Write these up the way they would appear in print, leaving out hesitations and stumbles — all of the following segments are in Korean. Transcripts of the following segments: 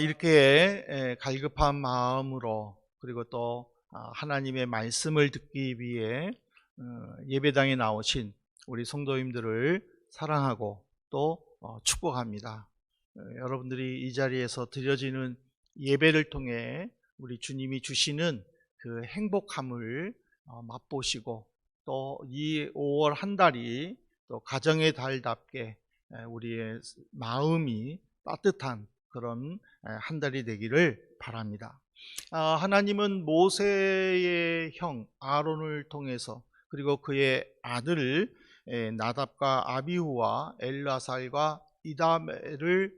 이렇게 갈급한 마음으로 그리고 또 하나님의 말씀을 듣기 위해 예배당에 나오신 우리 성도님들을 사랑하고 또 축복합니다. 여러분들이 이 자리에서 드려지는 예배를 통해 우리 주님이 주시는 그 행복함을 맛보시고 또 이 5월 한 달이 또 가정의 달답게 우리의 마음이 따뜻한 그런 한 달이 되기를 바랍니다. 하나님은 모세의 형 아론을 통해서 그리고 그의 아들 나답과 아비후와 엘라살과 이다마를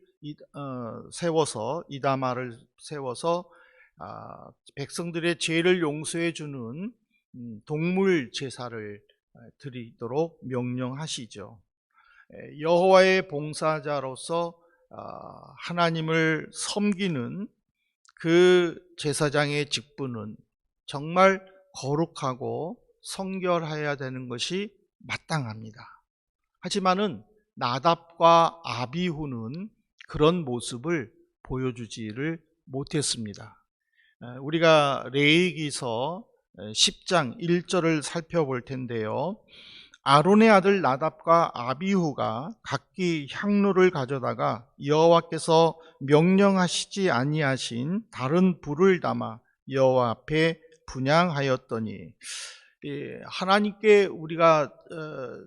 세워서 백성들의 죄를 용서해 주는 동물 제사를 드리도록 명령하시죠. 여호와의 봉사자로서 하나님을 섬기는 그 제사장의 직분은 정말 거룩하고 성결해야 되는 것이 마땅합니다. 하지만은 나답과 아비후는 그런 모습을 보여주지를 못했습니다. 우리가 레위기서 10장 1절을 살펴볼 텐데요. 아론의 아들 나답과 아비후가 각기 향로를 가져다가 여호와께서 명령하시지 아니하신 다른 불을 담아 여호와 앞에 분향하였더니, 하나님께 우리가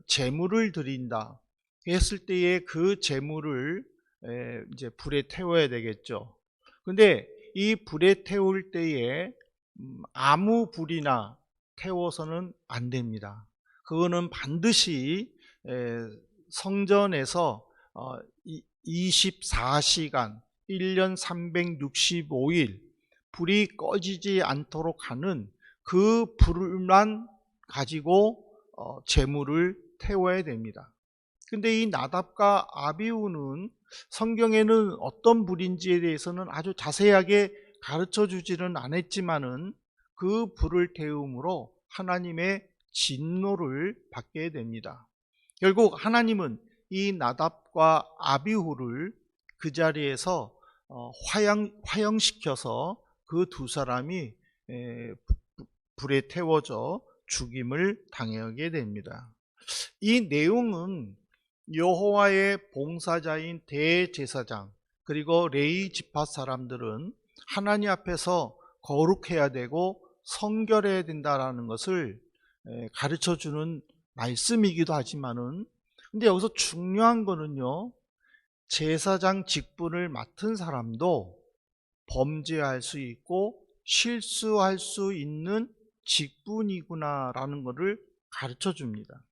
제물을 드린다 했을 때에 그 제물을 이제 불에 태워야 되겠죠. 근데 이 불에 태울 때에 아무 불이나 태워서는 안 됩니다. 그거는 반드시 성전에서 24시간 1년 365일 불이 꺼지지 않도록 하는 그 불만 가지고 제물을 태워야 됩니다. 근데 이 나답과 아비후는 성경에는 어떤 불인지에 대해서는 아주 자세하게 가르쳐 주지는 않았지만은 그 불을 태움으로 하나님의 진노를 받게 됩니다. 결국 하나님은 이 나답과 아비후를 그 자리에서 화형시켜서 그 두 사람이 불에 태워져 죽임을 당하게 됩니다. 이 내용은 여호와의 봉사자인 대제사장 그리고 레위 지파 사람들은 하나님 앞에서 거룩해야 되고 성결해야 된다라는 것을 가르쳐주는 말씀이기도 하지만은, 근데 여기서 중요한 거는요, 제사장 직분을 맡은 사람도 범죄할 수 있고 실수할 수 있는 직분이구나라는 것을 가르쳐 줍니다.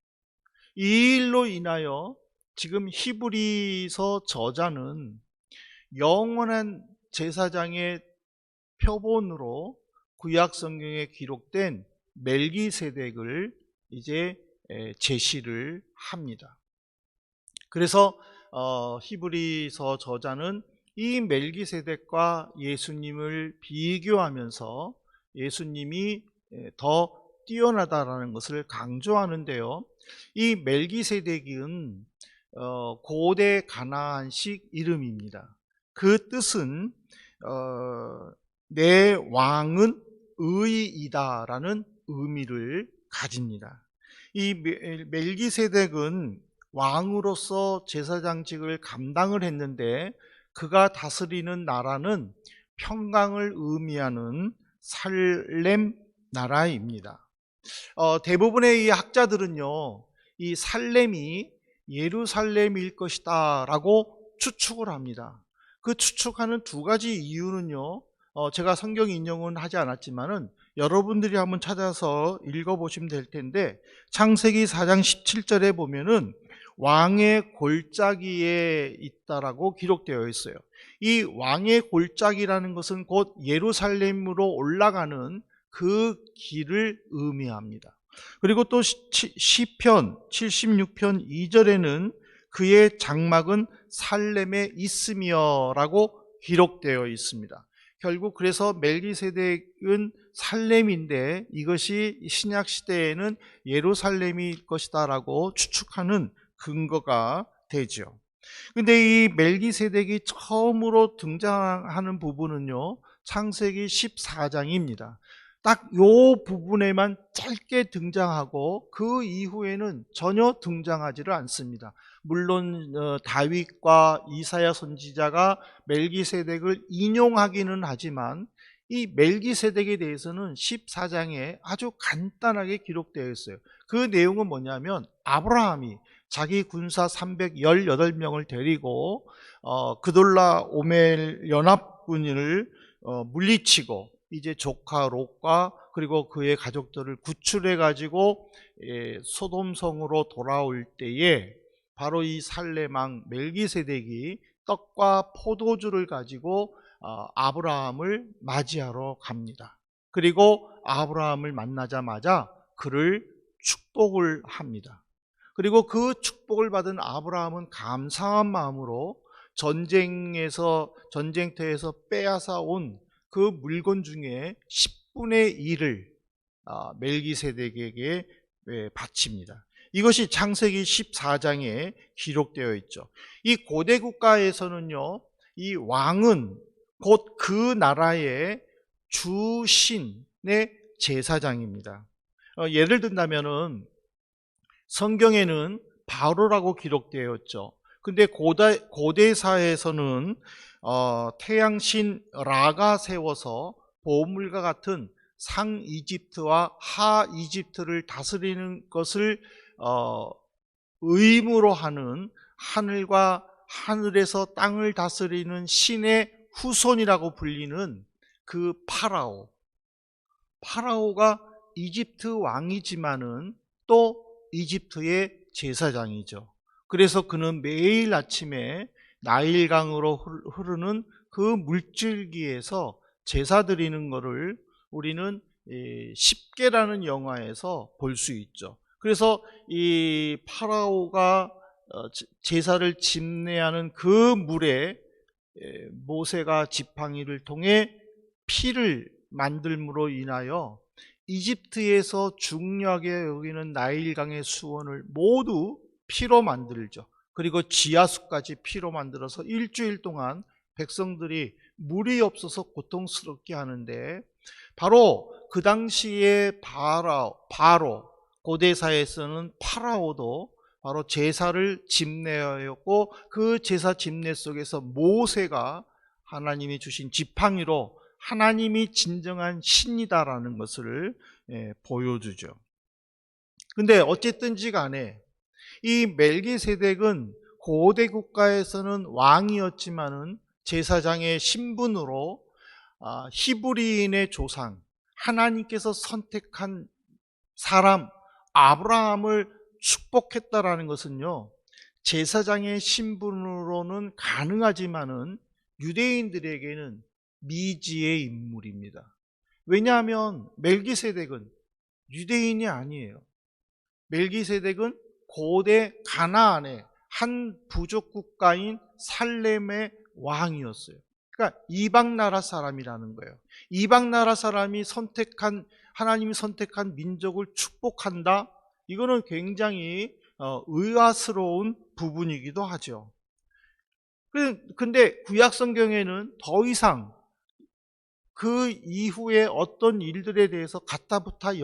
이 일로 인하여 지금 히브리서 저자는 영원한 제사장의 표본으로 구약 성경에 기록된 멜기세덱을 이제 제시를 합니다. 그래서 히브리서 저자는 이 멜기세덱과 예수님을 비교하면서 예수님이 더 뛰어나다라는 것을 강조하는데요. 이 멜기세덱은 고대 가나안식 이름입니다. 그 뜻은 내 왕은 의이다라는 의미를 가집니다. 이 멜기세덱은 왕으로서 제사장직을 감당을 했는데 그가 다스리는 나라는 평강을 의미하는 살렘 나라입니다. 대부분의 이 학자들은요, 이 살렘이 예루살렘일 것이다 라고 추측을 합니다. 그 추측하는 두 가지 이유는요, 제가 성경 인용은 하지 않았지만은 여러분들이 한번 찾아서 읽어보시면 될 텐데, 창세기 4장 17절에 보면은 왕의 골짜기에 있다라고 기록되어 있어요. 이 왕의 골짜기라는 것은 곧 예루살렘으로 올라가는 그 길을 의미합니다. 그리고 또 시편 76편 2절에는 그의 장막은 살렘에 있으며 라고 기록되어 있습니다. 결국 그래서 멜기세덱은 살렘인데 이것이 신약 시대에는 예루살렘일 것이다 라고 추측하는 근거가 되죠. 근데 이 멜기세덱이 처음으로 등장하는 부분은요, 창세기 14장입니다. 딱 요 부분에만 짧게 등장하고 그 이후에는 전혀 등장하지를 않습니다. 물론 다윗과 이사야 선지자가 멜기세덱을 인용하기는 하지만 이 멜기세덱에 대해서는 14장에 아주 간단하게 기록되어 있어요. 그 내용은 뭐냐면 아브라함이 자기 군사 318명을 데리고 그돌라 오멜 연합군을 물리치고 이제 조카 롯과 그리고 그의 가족들을 구출해 가지고 소돔성으로 돌아올 때에 바로 이 살렘왕 멜기세덱이 떡과 포도주를 가지고 아브라함을 맞이하러 갑니다. 그리고 아브라함을 만나자마자 그를 축복을 합니다. 그리고 그 축복을 받은 아브라함은 감사한 마음으로 전쟁터에서 빼앗아 온 그 물건 중에 10분의 1을 멜기세덱에게 바칩니다. 이것이 창세기 14장에 기록되어 있죠. 이 고대 국가에서는요, 이 왕은 곧 그 나라의 주신의 제사장입니다. 예를 든다면은 성경에는 바로라고 기록되어 있죠. 근데 고대사에서는 태양신 라가 세워서 보물과 같은 상 이집트와 하 이집트를 다스리는 것을 의무로 하는 하늘과 하늘에서 땅을 다스리는 신의 후손이라고 불리는 그 파라오가 이집트 왕이지만은 또 이집트의 제사장이죠. 그래서 그는 매일 아침에 나일강으로 흐르는 그 물줄기에서 제사 드리는 것을 우리는 십계라는 영화에서 볼 수 있죠. 그래서 이 파라오가 제사를 집례하는 그 물에 모세가 지팡이를 통해 피를 만들므로 인하여 이집트에서 중요하게 여기는 나일강의 수원을 모두 피로 만들죠. 그리고 지하수까지 피로 만들어서 일주일 동안 백성들이 물이 없어서 고통스럽게 하는데, 바로 그 당시에 바로 고대사에서는 파라오도 바로 제사를 집례하였고, 그 제사 집례 속에서 모세가 하나님이 주신 지팡이로 하나님이 진정한 신이다라는 것을 보여주죠. 근데 어쨌든지 간에 이 멜기세덱은 고대 국가에서는 왕이었지만은 제사장의 신분으로 히브리인의 조상, 하나님께서 선택한 사람 아브라함을 축복했다라는 것은요, 제사장의 신분으로는 가능하지만은 유대인들에게는 미지의 인물입니다. 왜냐하면 멜기세덱은 유대인이 아니에요. 멜기세덱은 고대 가나안의 한 부족 국가인 살렘의 왕이었어요. 그러니까 이방 나라 사람이라는 거예요. 이방 나라 사람이 하나님이 선택한 민족을 축복한다? 이거는 굉장히 의아스러운 부분이기도 하죠. 근데 구약 성경에는 더 이상 그 이후에 어떤 일들에 대해서 가타부타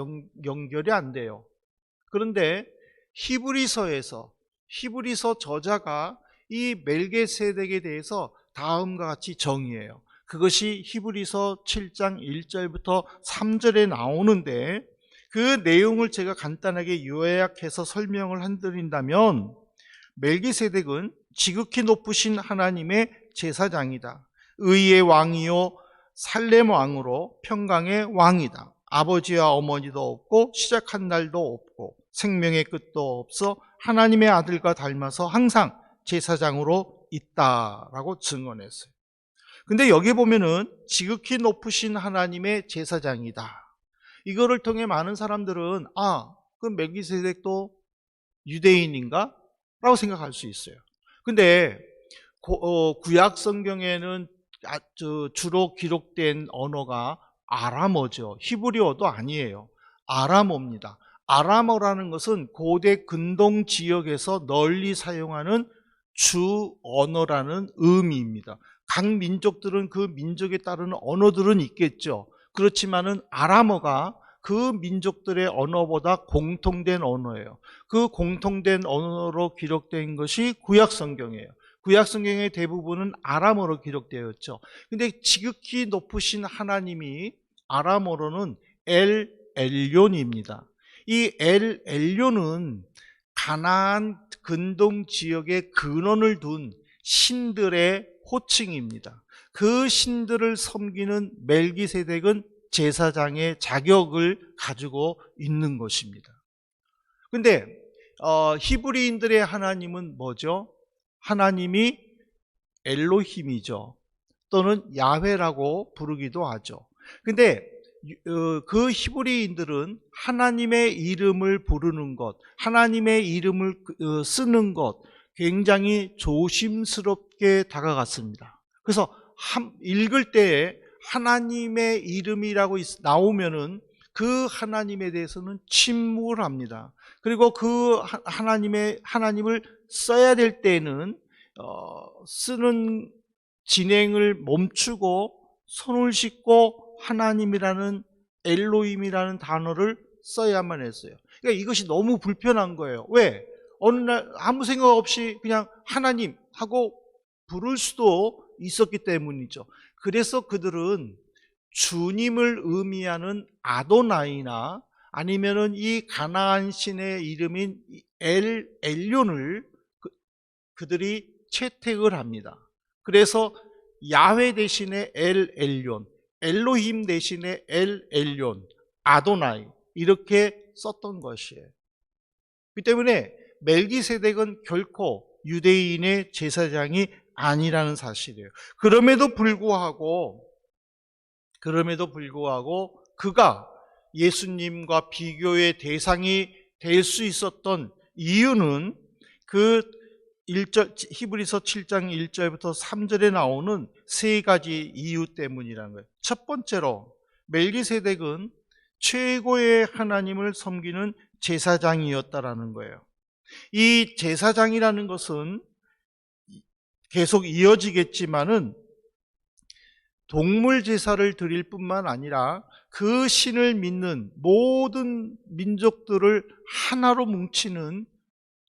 연결이 안 돼요. 그런데 히브리서 저자가 이 멜기세덱에 대해서 다음과 같이 정의해요. 그것이 히브리서 7장 1절부터 3절에 나오는데, 그 내용을 제가 간단하게 요약해서 설명을 해드린다면, 멜기세덱은 지극히 높으신 하나님의 제사장이다. 의의 왕이요 살렘 왕으로 평강의 왕이다. 아버지와 어머니도 없고 시작한 날도 없고 생명의 끝도 없어 하나님의 아들과 닮아서 항상 제사장으로 있다라고 증언했어요. 근데 여기 보면은 지극히 높으신 하나님의 제사장이다. 이거를 통해 많은 사람들은 그 멜기세덱도 유대인인가? 라고 생각할 수 있어요. 근데 구약 성경에는 주로 기록된 언어가 아람어죠. 히브리어도 아니에요. 아람어입니다. 아람어라는 것은 고대 근동 지역에서 널리 사용하는 주 언어라는 의미입니다. 각 민족들은 그 민족에 따르는 언어들은 있겠죠. 그렇지만은 아람어가 그 민족들의 언어보다 공통된 언어예요. 그 공통된 언어로 기록된 것이 구약 성경이에요. 구약 성경의 대부분은 아람어로 기록되었죠. 근데 지극히 높으신 하나님이 아람어로는 엘 엘론입니다. 이 엘 엘론은 가나안 근동 지역에 근원을 둔 신들의 호칭입니다. 그 신들을 섬기는 멜기세덱은 제사장의 자격을 가지고 있는 것입니다. 근데 히브리인들의 하나님은 뭐죠? 하나님이 엘로힘이죠. 또는 야훼라고 부르기도 하죠. 근데 그 히브리인들은 하나님의 이름을 부르는 것, 하나님의 이름을 쓰는 것 굉장히 조심스럽게 다가갔습니다. 그래서 읽을 때에 하나님의 이름이라고 나오면은 그 하나님에 대해서는 침묵을 합니다. 그리고 그 하나님을 써야 될 때는 쓰는 진행을 멈추고 손을 씻고 하나님이라는 엘로힘이라는 단어를 써야만 했어요. 그러니까 이것이 너무 불편한 거예요. 왜? 어느 날 아무 생각 없이 그냥 하나님 하고 부를 수도 있었기 때문이죠. 그래서 그들은 주님을 의미하는 아도나이나 아니면은 이 가나안 신의 이름인 엘 엘론을 그들이 채택을 합니다. 그래서 야훼 대신에 엘 엘론, 엘로힘 대신에 엘 엘론, 아도나이 이렇게 썼던 것이에요. 그렇기 때문에 멜기세덱은 결코 유대인의 제사장이 아니라는 사실이에요. 그럼에도 불구하고 그가 예수님과 비교의 대상이 될 수 있었던 이유는 그 히브리서 7장 1절부터 3절에 나오는 세 가지 이유 때문이라는 거예요. 첫 번째로 멜기세덱은 최고의 하나님을 섬기는 제사장이었다라는 거예요. 이 제사장이라는 것은 계속 이어지겠지만은 동물 제사를 드릴 뿐만 아니라 그 신을 믿는 모든 민족들을 하나로 뭉치는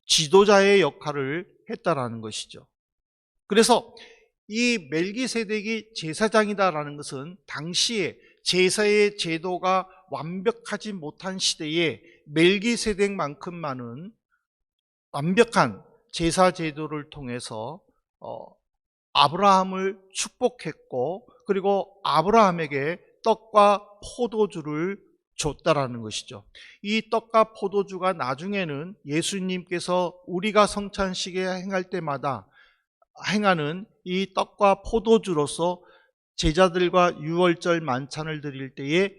지도자의 역할을 했다라는 것이죠. 그래서 이 멜기세덱이 제사장이다라는 것은 당시에 제사의 제도가 완벽하지 못한 시대에 멜기세덱만큼만은 완벽한 제사 제도를 통해서 아브라함을 축복했고 그리고 아브라함에게 떡과 포도주를 줬다라는 것이죠. 이 떡과 포도주가 나중에는 예수님께서 우리가 성찬식에 행할 때마다 행하는 이 떡과 포도주로서 제자들과 유월절 만찬을 드릴 때에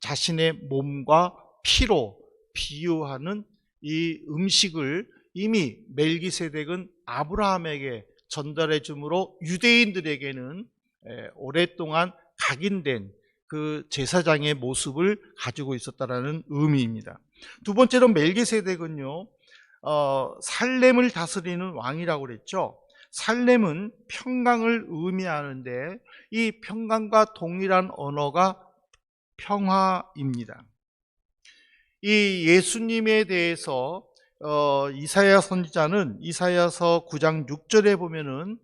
자신의 몸과 피로 비유하는 이 음식을 이미 멜기세덱은 아브라함에게 전달해 주므로 유대인들에게는 오랫동안 각인된 그 제사장의 모습을 가지고 있었다라는 의미입니다. 두 번째로 멜기세덱은요, 살렘을 다스리는 왕이라고 그랬죠. 살렘은 평강을 의미하는데 이 평강과 동일한 언어가 평화입니다. 이 예수님에 대해서 이사야 선지자는 이사야서 9장 6절에 보면은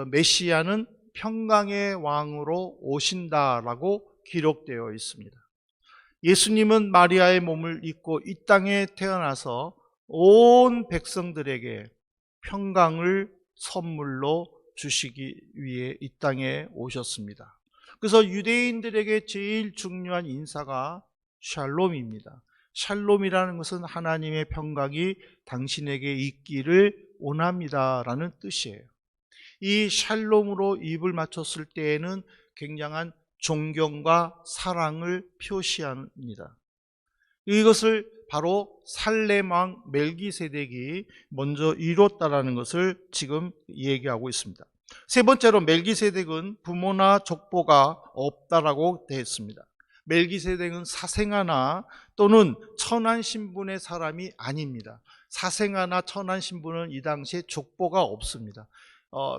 메시아는 평강의 왕으로 오신다라고 기록되어 있습니다. 예수님은 마리아의 몸을 입고 이 땅에 태어나서 온 백성들에게 평강을 선물로 주시기 위해 이 땅에 오셨습니다. 그래서 유대인들에게 제일 중요한 인사가 샬롬입니다. 샬롬이라는 것은 하나님의 평강이 당신에게 있기를 원합니다라는 뜻이에요. 이 샬롬으로 입을 맞췄을 때에는 굉장한 존경과 사랑을 표시합니다. 이것을 바로 살렘 왕 멜기세덱이 먼저 이뤘다라는 것을 지금 얘기하고 있습니다. 세 번째로 멜기세덱은 부모나 족보가 없다라고 되어 있습니다. 멜기세덱은 사생아나 또는 천한 신분의 사람이 아닙니다. 사생아나 천한 신분은 이 당시에 족보가 없습니다.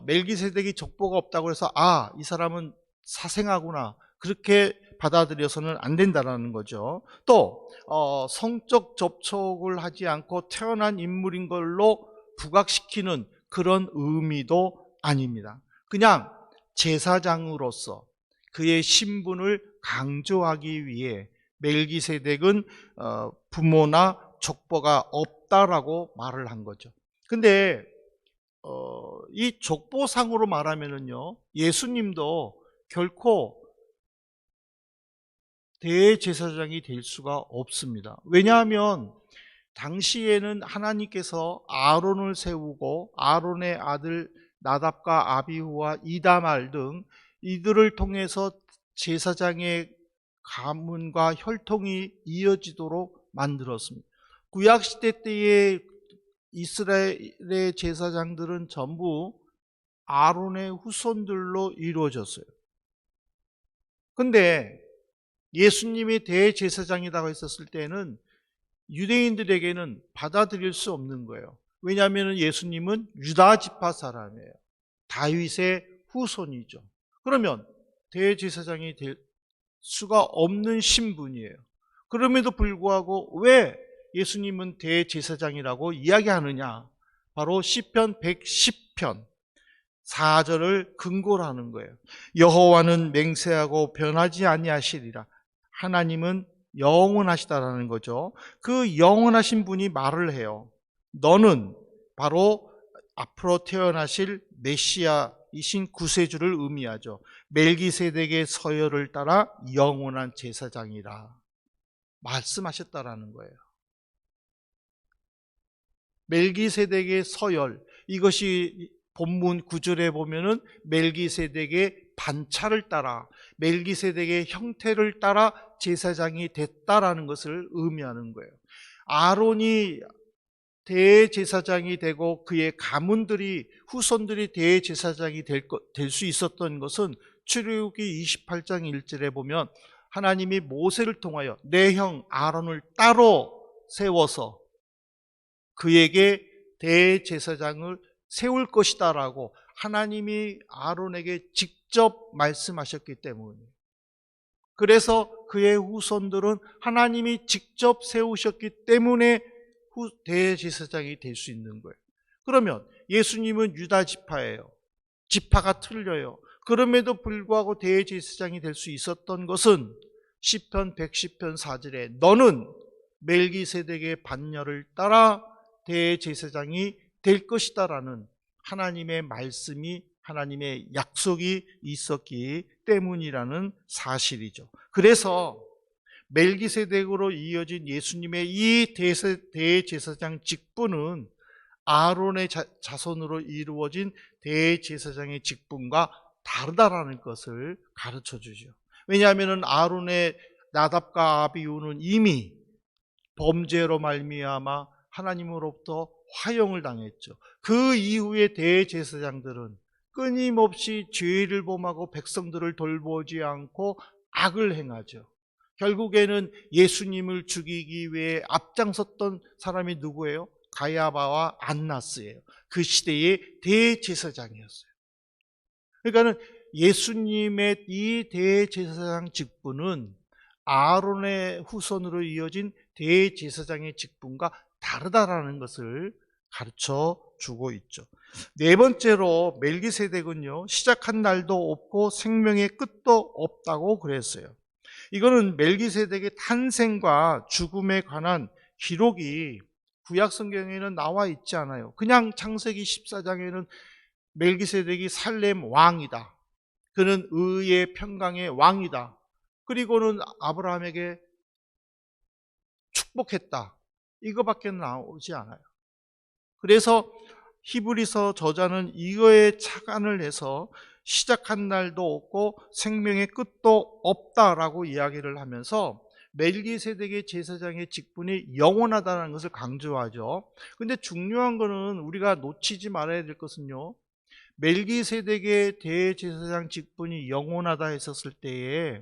멜기세덱이 족보가 없다고 해서 이 사람은 사생아구나 그렇게 받아들여서는 안 된다는 거죠. 또 성적 접촉을 하지 않고 태어난 인물인 걸로 부각시키는 그런 의미도 아닙니다. 그냥 제사장으로서 그의 신분을 강조하기 위해 멜기세덱은 부모나 족보가 없다라고 말을 한 거죠. 근데 이 족보상으로 말하면은요, 예수님도 결코 대제사장이 될 수가 없습니다. 왜냐하면 당시에는 하나님께서 아론을 세우고 아론의 아들 나답과 아비후와 이다말 등 이들을 통해서 제사장의 가문과 혈통이 이어지도록 만들었습니다. 구약시대 때의 이스라엘의 제사장들은 전부 아론의 후손들로 이루어졌어요. 근데 예수님이 대제사장이라고 했었을 때는 유대인들에게는 받아들일 수 없는 거예요. 왜냐하면 예수님은 유다 지파 사람이에요. 다윗의 후손이죠. 그러면 대제사장이 될 수가 없는 신분이에요. 그럼에도 불구하고 왜 예수님은 대제사장이라고 이야기하느냐? 바로 시편 110편 4절을 근거로 하는 거예요. 여호와는 맹세하고 변하지 아니하시리라. 하나님은 영원하시다라는 거죠. 그 영원하신 분이 말을 해요. 너는 바로 앞으로 태어나실 메시아이신 구세주를 의미하죠. 멜기세덱의 서열을 따라 영원한 제사장이라 말씀하셨다라는 거예요. 멜기세덱의 서열, 이것이 본문 9절에 보면은 멜기세덱의 반차를 따라, 멜기세덱의 형태를 따라 제사장이 됐다라는 것을 의미하는 거예요. 아론이 대제사장이 되고 그의 가문들이 후손들이 대제사장이 될 수 있었던 것은 출애굽기 28장 1절에 보면 하나님이 모세를 통하여 내 형 아론을 따로 세워서 그에게 대제사장을 세울 것이다라고 하나님이 아론에게 직접 말씀하셨기 때문이에요. 그래서 그의 후손들은 하나님이 직접 세우셨기 때문에 대제사장이 될 수 있는 거예요. 그러면 예수님은 유다 지파예요. 지파가 틀려요. 그럼에도 불구하고 대제사장이 될 수 있었던 것은 시편 110편 4절에 너는 멜기세덱의 반열을 따라 대제사장이 될 것이다라는 하나님의 말씀이, 하나님의 약속이 있었기 때문이라는 사실이죠. 그래서 멜기세덱으로 이어진 예수님의 이 대제사장 직분은 아론의 자손으로 이루어진 대제사장의 직분과 다르다라는 것을 가르쳐 주죠. 왜냐하면 아론의 나답과 아비후는 이미 범죄로 말미암아 하나님으로부터 화형을 당했죠. 그 이후에 대제사장들은 끊임없이 죄를 범하고 백성들을 돌보지 않고 악을 행하죠. 결국에는 예수님을 죽이기 위해 앞장섰던 사람이 누구예요? 가야바와 안나스예요. 그 시대의 대제사장이었어요. 그러니까는 예수님의 이 대제사장 직분은 아론의 후손으로 이어진 대제사장의 직분과 다르다라는 것을 가르쳐 주고 있죠. 네 번째로 멜기세덱은요, 시작한 날도 없고 생명의 끝도 없다고 그랬어요. 이거는 멜기세덱의 탄생과 죽음에 관한 기록이 구약 성경에는 나와 있지 않아요. 그냥 창세기 14장에는 멜기세덱이 살렘 왕이다. 그는 의의 평강의 왕이다. 그리고는 아브라함에게 축복했다. 이거밖에 나오지 않아요. 그래서 히브리서 저자는 이거에 착안을 해서 시작한 날도 없고 생명의 끝도 없다라고 이야기를 하면서 멜기세덱의 제사장의 직분이 영원하다는 것을 강조하죠. 근데 중요한 거는 우리가 놓치지 말아야 될 것은요, 멜기세덱의 대제사장 직분이 영원하다 했었을 때에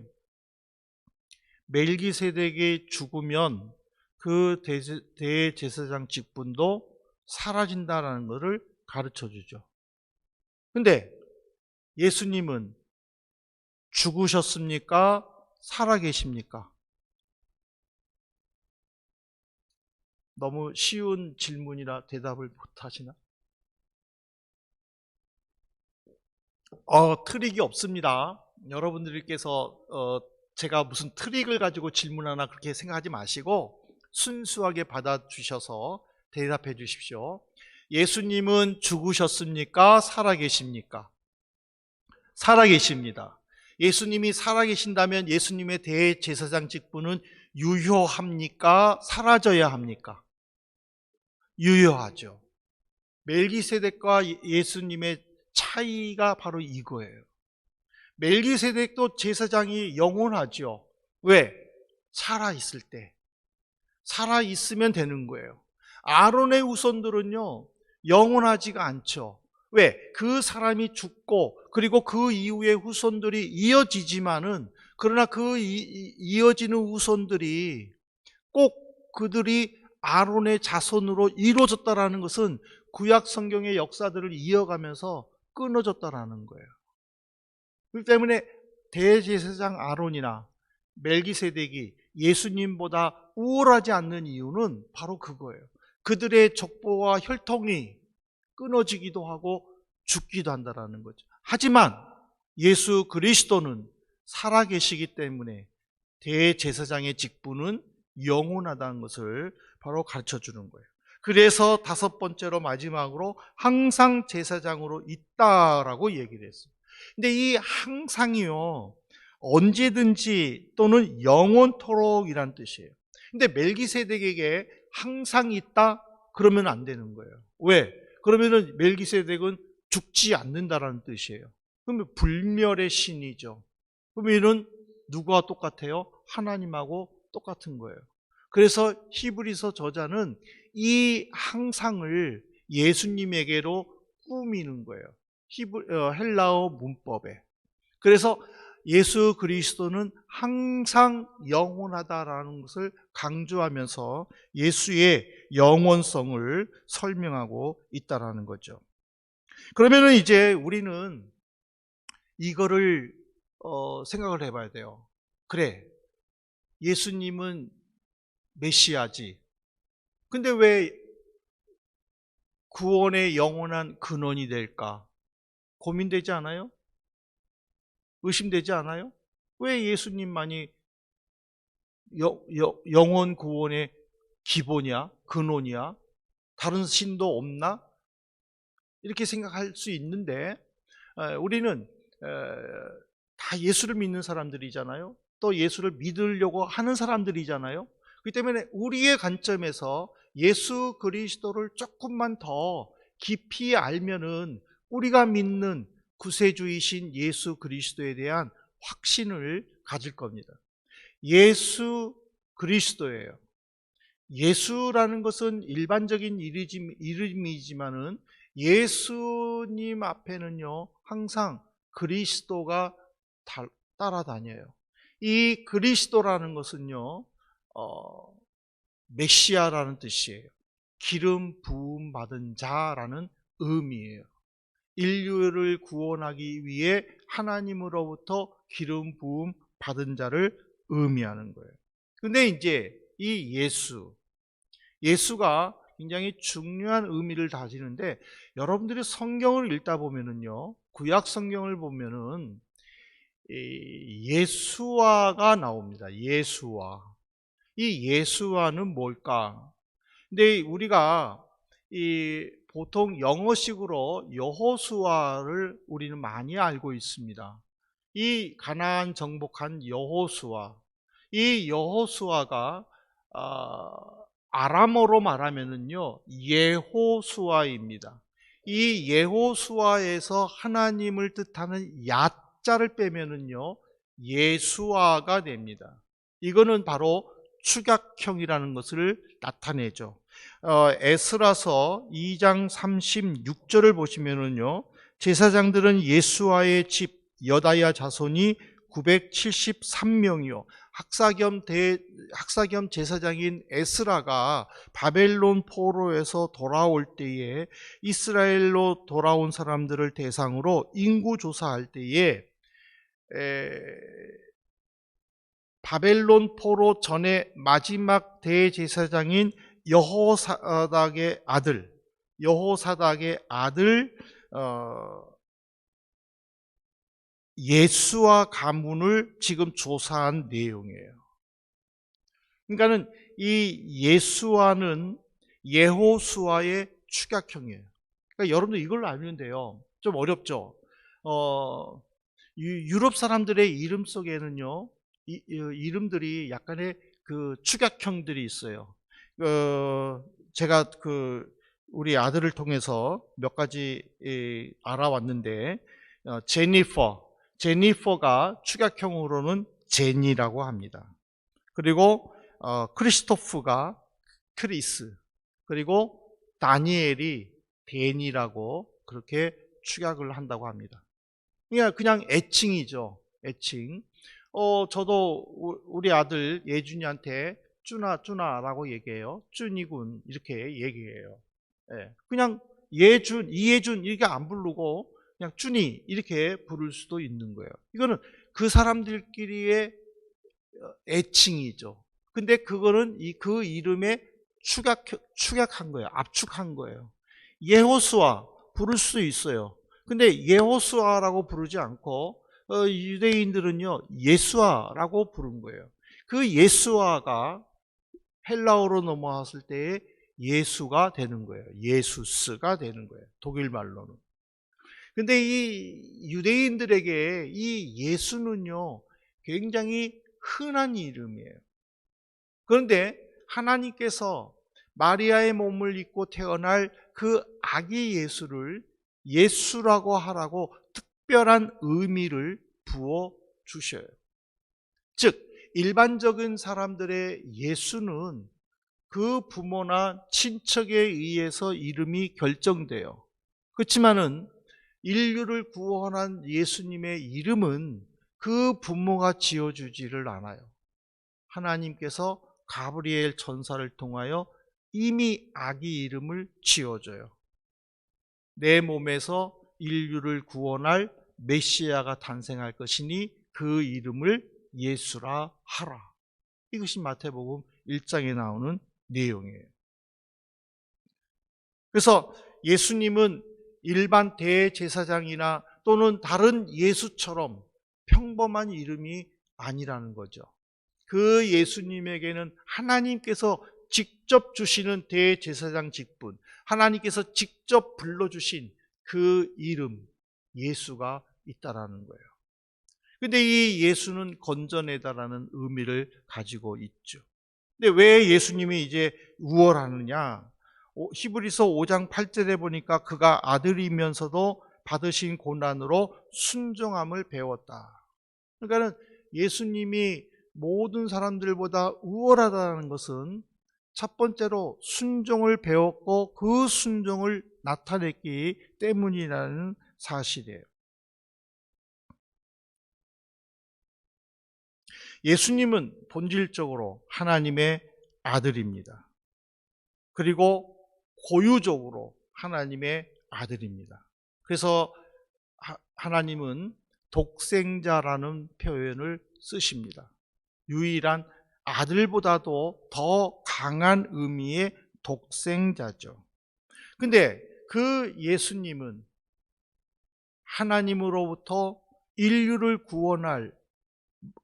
멜기세덱이 죽으면 그 대제사장 직분도 사라진다라는 것을 가르쳐 주죠. 근데 예수님은 죽으셨습니까? 살아계십니까? 너무 쉬운 질문이라 대답을 못하시나? 트릭이 없습니다. 여러분들께서 제가 무슨 트릭을 가지고 질문하나 그렇게 생각하지 마시고 순수하게 받아주셔서 대답해 주십시오. 예수님은 죽으셨습니까? 살아계십니까? 살아계십니다. 예수님이 살아계신다면 예수님의 대제사장 직분은 유효합니까? 사라져야 합니까? 유효하죠. 멜기세덱과 예수님의 차이가 바로 이거예요. 멜기세덱도 제사장이 영원하죠. 왜? 살아있을 때. 살아있으면 되는 거예요. 아론의 후손들은요, 영원하지가 않죠. 왜? 그 사람이 죽고 그리고 그 이후에 후손들이 이어지지만은, 그러나 그 이어지는 후손들이 꼭 그들이 아론의 자손으로 이루어졌다라는 것은 구약 성경의 역사들을 이어가면서 끊어졌다라는 거예요. 그렇기 때문에 대제사장 아론이나 멜기세덱이 예수님보다 우월하지 않는 이유는 바로 그거예요. 그들의 족보와 혈통이 끊어지기도 하고 죽기도 한다는 거죠. 하지만 예수 그리스도는 살아계시기 때문에 대제사장의 직분은 영원하다는 것을 바로 가르쳐 주는 거예요. 그래서 다섯 번째로 마지막으로 항상 제사장으로 있다라고 얘기를 했어요. 근데 이 항상이요, 언제든지 또는 영원토록이란 뜻이에요. 근데 멜기세덱에게 항상 있다? 그러면 안 되는 거예요. 왜? 그러면은 멜기세덱은 죽지 않는다라는 뜻이에요. 그러면 불멸의 신이죠. 그러면은 누구와 똑같아요? 하나님하고 똑같은 거예요. 그래서 히브리서 저자는 이 항상을 예수님에게로 꾸미는 거예요. 헬라어 문법에. 그래서 예수 그리스도는 항상 영원하다라는 것을 강조하면서 예수의 영원성을 설명하고 있다라는 거죠. 그러면은 이제 우리는 이거를 생각을 해봐야 돼요. 그래, 예수님은 메시아지. 근데 왜 구원의 영원한 근원이 될까? 고민되지 않아요? 의심되지 않아요? 왜 예수님만이 영원 구원의 기본이야? 근원이야? 다른 신도 없나? 이렇게 생각할 수 있는데, 우리는 다 예수를 믿는 사람들이잖아요. 또 예수를 믿으려고 하는 사람들이잖아요. 그렇기 때문에 우리의 관점에서 예수 그리스도를 조금만 더 깊이 알면은 우리가 믿는 구세주이신 예수 그리스도에 대한 확신을 가질 겁니다. 예수 그리스도예요. 예수라는 것은 일반적인 이름이지만은 예수님 앞에는요, 항상 그리스도가 따라다녀요. 이 그리스도라는 것은요, 메시아라는 뜻이에요. 기름 부음 받은 자라는 의미예요. 인류를 구원하기 위해 하나님으로부터 기름 부음 받은 자를 의미하는 거예요. 근데 이제 이 예수가 굉장히 중요한 의미를 가지는데, 여러분들이 성경을 읽다 보면은요, 구약 성경을 보면은 예수와가 나옵니다. 예수와. 이 예수와는 뭘까? 근데 우리가 보통 영어식으로 여호수아를 우리는 많이 알고 있습니다. 이 가나안 정복한 여호수아, 이 여호수아가 아람어로 말하면은요, 예호수아입니다. 이 예호수아에서 하나님을 뜻하는 야자를 빼면은요, 예수아가 됩니다. 이거는 바로 축약형이라는 것을 나타내죠. 에스라서 2장 36절을 보시면은요, 제사장들은 예수아의 집 여다야 자손이 973명이요 학사겸 제사장인 에스라가 바벨론 포로에서 돌아올 때에 이스라엘로 돌아온 사람들을 대상으로 인구 조사할 때에 바벨론 포로 전에 마지막 대제사장인 여호사닥의 아들 예수와 가문을 지금 조사한 내용이에요. 그러니까는 이 예수와는 예호수아의 축약형이에요. 그러니까 여러분들 이걸로 알면 돼요. 좀 어렵죠. 유럽 사람들의 이름 속에는요, 이름들이 약간의 그 축약형들이 있어요. 제가 우리 아들을 통해서 몇 가지 알아왔는데, 제니퍼가 축약형으로는 제니라고 합니다. 그리고 크리스토프가 크리스, 그리고 다니엘이 데니라고 그렇게 축약을 한다고 합니다. 그냥 애칭이죠. 애칭. 저도 우리 아들 예준이한테 쭈나라고 얘기해요. 쭈니군 이렇게 얘기해요. 그냥 예준, 이예준 이렇게 안 부르고 그냥 쭈니 이렇게 부를 수도 있는 거예요. 이거는 그 사람들끼리의 애칭이죠. 근데 그거는 그 이름에 축약한 거예요. 압축한 거예요. 예호수아 부를 수 있어요. 근데 예호수아라고 부르지 않고 유대인들은요 예수아라고 부른 거예요. 그 예수아가 헬라어로 넘어왔을 때에 예수가 되는 거예요. 예수스가 되는 거예요. 독일 말로는. 근데 이 유대인들에게 이 예수는요 굉장히 흔한 이름이에요. 그런데 하나님께서 마리아의 몸을 입고 태어날 그 아기 예수를 예수라고 하라고 특별한 의미를 부어 주셔요. 즉 일반적인 사람들의 예수는 그 부모나 친척에 의해서 이름이 결정돼요. 그렇지만은 인류를 구원한 예수님의 이름은 그 부모가 지어주지를 않아요. 하나님께서 가브리엘 천사를 통하여 이미 아기 이름을 지어줘요. 내 몸에서 인류를 구원할 메시아가 탄생할 것이니 그 이름을 예수라 하라. 이것이 마태복음 1장에 나오는 내용이에요. 그래서 예수님은 일반 대제사장이나 또는 다른 예수처럼 평범한 이름이 아니라는 거죠. 그 예수님에게는 하나님께서 직접 주시는 대제사장 직분, 하나님께서 직접 불러주신 그 이름 예수가 있다라는 거예요. 근데 이 예수는 건져내다라는 의미를 가지고 있죠. 근데 왜 예수님이 이제 우월하느냐? 히브리서 5장 8절에 보니까 그가 아들이면서도 받으신 고난으로 순종함을 배웠다. 그러니까 예수님이 모든 사람들보다 우월하다는 것은 첫 번째로 순종을 배웠고 그 순종을 나타냈기 때문이라는 사실이에요. 예수님은 본질적으로 하나님의 아들입니다. 그리고 고유적으로 하나님의 아들입니다. 그래서 하나님은 독생자라는 표현을 쓰십니다. 유일한 아들보다도 더 강한 의미의 독생자죠. 근데 그 예수님은 하나님으로부터 인류를 구원할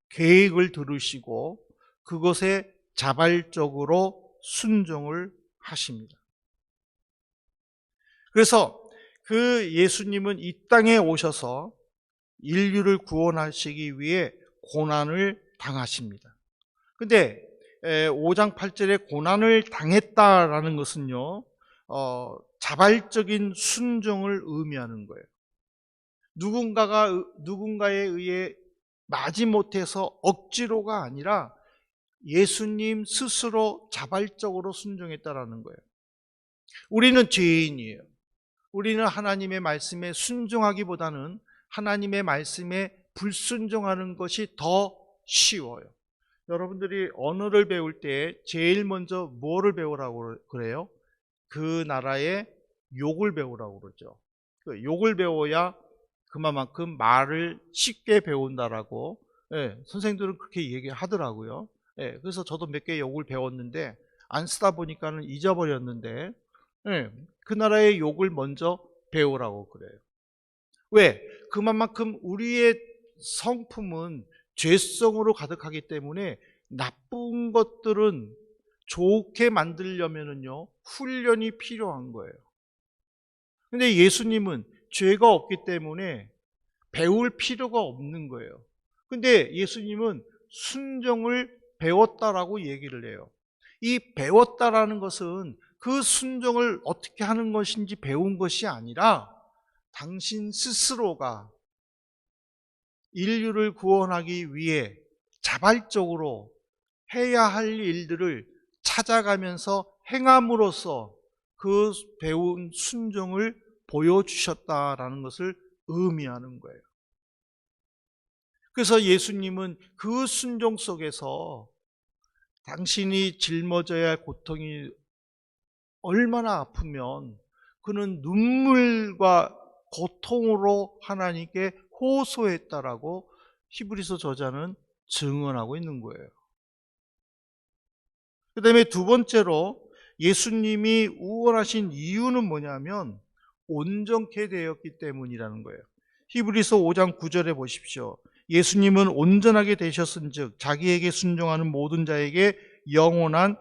계획을 들으시고 그것에 자발적으로 순종을 하십니다. 그래서 그 예수님은 이 땅에 오셔서 인류를 구원하시기 위해 고난을 당하십니다. 근데 5장 8절에 고난을 당했다라는 것은요, 자발적인 순종을 의미하는 거예요. 누군가에 의해 마지못해서 억지로가 아니라 예수님 스스로 자발적으로 순종했다라는 거예요. 우리는 죄인이에요. 우리는 하나님의 말씀에 순종하기보다는 하나님의 말씀에 불순종하는 것이 더 쉬워요. 여러분들이 언어를 배울 때 제일 먼저 뭐를 배우라고 그래요? 그 나라의 욕을 배우라고 그러죠. 그 욕을 배워야 그만큼 말을 쉽게 배운다라고, 예, 선생님들은 그렇게 얘기하더라고요. 예, 그래서 저도 몇 개 욕을 배웠는데 안 쓰다 보니까는 잊어버렸는데, 예, 그 나라의 욕을 먼저 배우라고 그래요. 왜? 그만큼 우리의 성품은 죄성으로 가득하기 때문에 나쁜 것들은 좋게 만들려면은요, 훈련이 필요한 거예요. 근데 예수님은 죄가 없기 때문에 배울 필요가 없는 거예요. 근데 예수님은 순종을 배웠다라고 얘기를 해요. 이 배웠다라는 것은 그 순종을 어떻게 하는 것인지 배운 것이 아니라 당신 스스로가 인류를 구원하기 위해 자발적으로 해야 할 일들을 찾아가면서 행함으로써 그 배운 순종을 보여주셨다라는 것을 의미하는 거예요. 그래서 예수님은 그 순종 속에서 당신이 짊어져야 할 고통이 얼마나 아프면 그는 눈물과 고통으로 하나님께 호소했다라고 히브리서 저자는 증언하고 있는 거예요. 그 다음에 두 번째로 예수님이 우월하신 이유는 뭐냐면 온전케 되었기 때문이라는 거예요. 히브리서 5장 9절에 보십시오. 예수님은 온전하게 되셨은즉 자기에게 순종하는 모든 자에게 영원한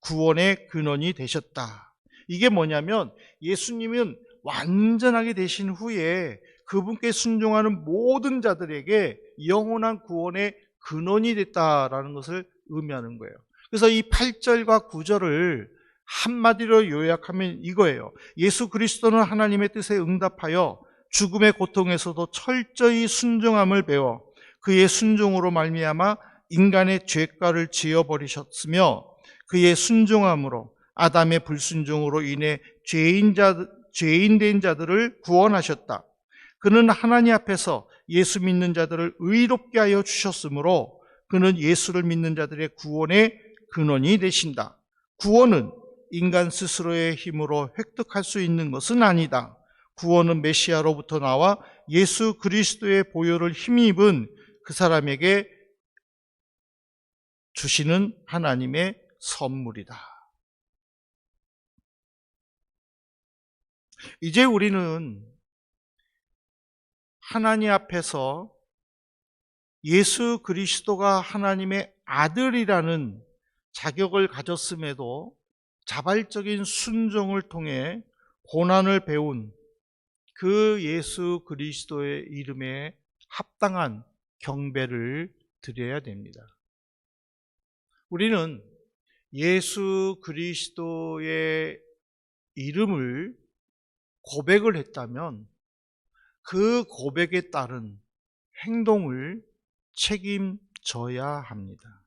구원의 근원이 되셨다. 이게 뭐냐면 예수님은 완전하게 되신 후에 그분께 순종하는 모든 자들에게 영원한 구원의 근원이 됐다라는 것을 의미하는 거예요. 그래서 이 8절과 9절을 한마디로 요약하면 이거예요. 예수 그리스도는 하나님의 뜻에 응답하여 죽음의 고통에서도 철저히 순종함을 배워 그의 순종으로 말미암아 인간의 죄가를 지어버리셨으며 그의 순종함으로 아담의 불순종으로 인해 죄인된 자들을 구원하셨다. 그는 하나님 앞에서 예수 믿는 자들을 의롭게 하여 주셨으므로 그는 예수를 믿는 자들의 구원의 근원이 되신다. 구원은 인간 스스로의 힘으로 획득할 수 있는 것은 아니다. 구원은 메시아로부터 나와 예수 그리스도의 보혈을 힘입은 그 사람에게 주시는 하나님의 선물이다. 이제 우리는 하나님 앞에서 예수 그리스도가 하나님의 아들이라는 자격을 가졌음에도 자발적인 순종을 통해 고난을 배운 그 예수 그리스도의 이름에 합당한 경배를 드려야 됩니다. 우리는 예수 그리스도의 이름을 고백을 했다면 그 고백에 따른 행동을 책임져야 합니다.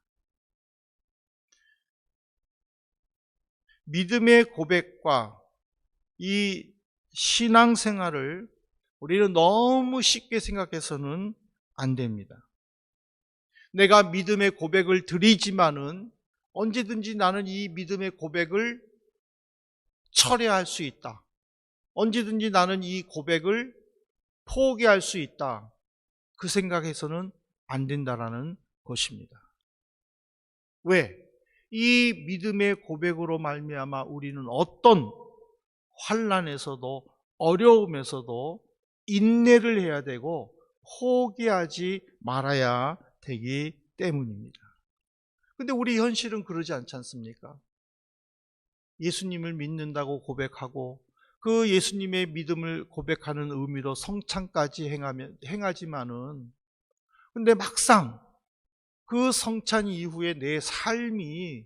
믿음의 고백과 이 신앙생활을 우리는 너무 쉽게 생각해서는 안 됩니다. 내가 믿음의 고백을 드리지만은 언제든지 나는 이 믿음의 고백을 철회할 수 있다. 언제든지 나는 이 고백을 포기할 수 있다. 그 생각에서는 안 된다라는 것입니다. 왜? 이 믿음의 고백으로 말미암아 우리는 어떤 환난에서도 어려움에서도 인내를 해야 되고 포기하지 말아야 되기 때문입니다. 근데 우리 현실은 그러지 않지 않습니까? 예수님을 믿는다고 고백하고 그 예수님의 믿음을 고백하는 의미로 성찬까지 행하지만은 근데 막상 그 성찬 이후에 내 삶이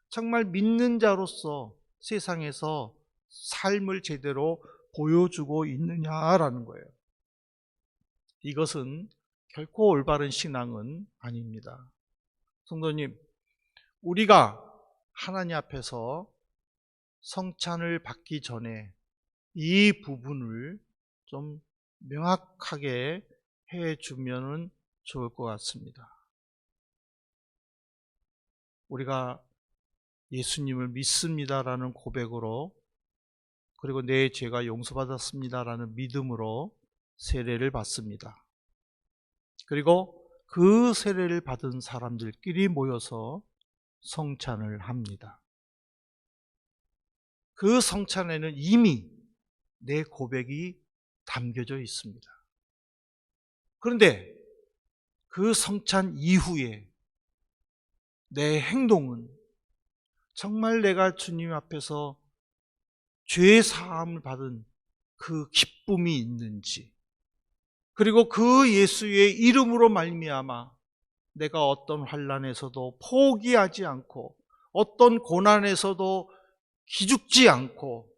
정말 믿는 자로서 세상에서 삶을 제대로 보여주고 있느냐라는 거예요. 이것은 결코 올바른 신앙은 아닙니다. 성도님, 우리가 하나님 앞에서 성찬을 받기 전에 이 부분을 좀 명확하게 해주면 좋을 것 같습니다. 우리가 예수님을 믿습니다라는 고백으로, 그리고 내 죄가 용서받았습니다라는 믿음으로 세례를 받습니다. 그리고 그 세례를 받은 사람들끼리 모여서 성찬을 합니다. 그 성찬에는 이미 내 고백이 담겨져 있습니다. 그런데 그 성찬 이후에 내 행동은 정말 내가 주님 앞에서 죄 사함을 받은 그 기쁨이 있는지, 그리고 그 예수의 이름으로 말미암아 내가 어떤 환난에서도 포기하지 않고 어떤 고난에서도 기죽지 않고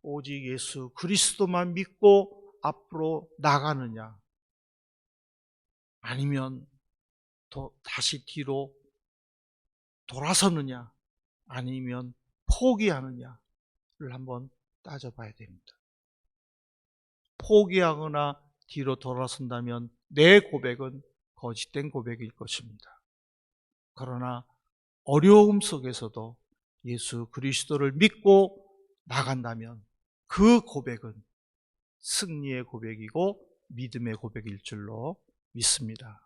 오직 예수 그리스도만 믿고 앞으로 나가느냐, 아니면 다시 뒤로 돌아서느냐, 아니면 포기하느냐를 한번 따져봐야 됩니다. 포기하거나 뒤로 돌아선다면 내 고백은 거짓된 고백일 것입니다. 그러나 어려움 속에서도 예수 그리스도를 믿고 나간다면 그 고백은 승리의 고백이고 믿음의 고백일 줄로 믿습니다.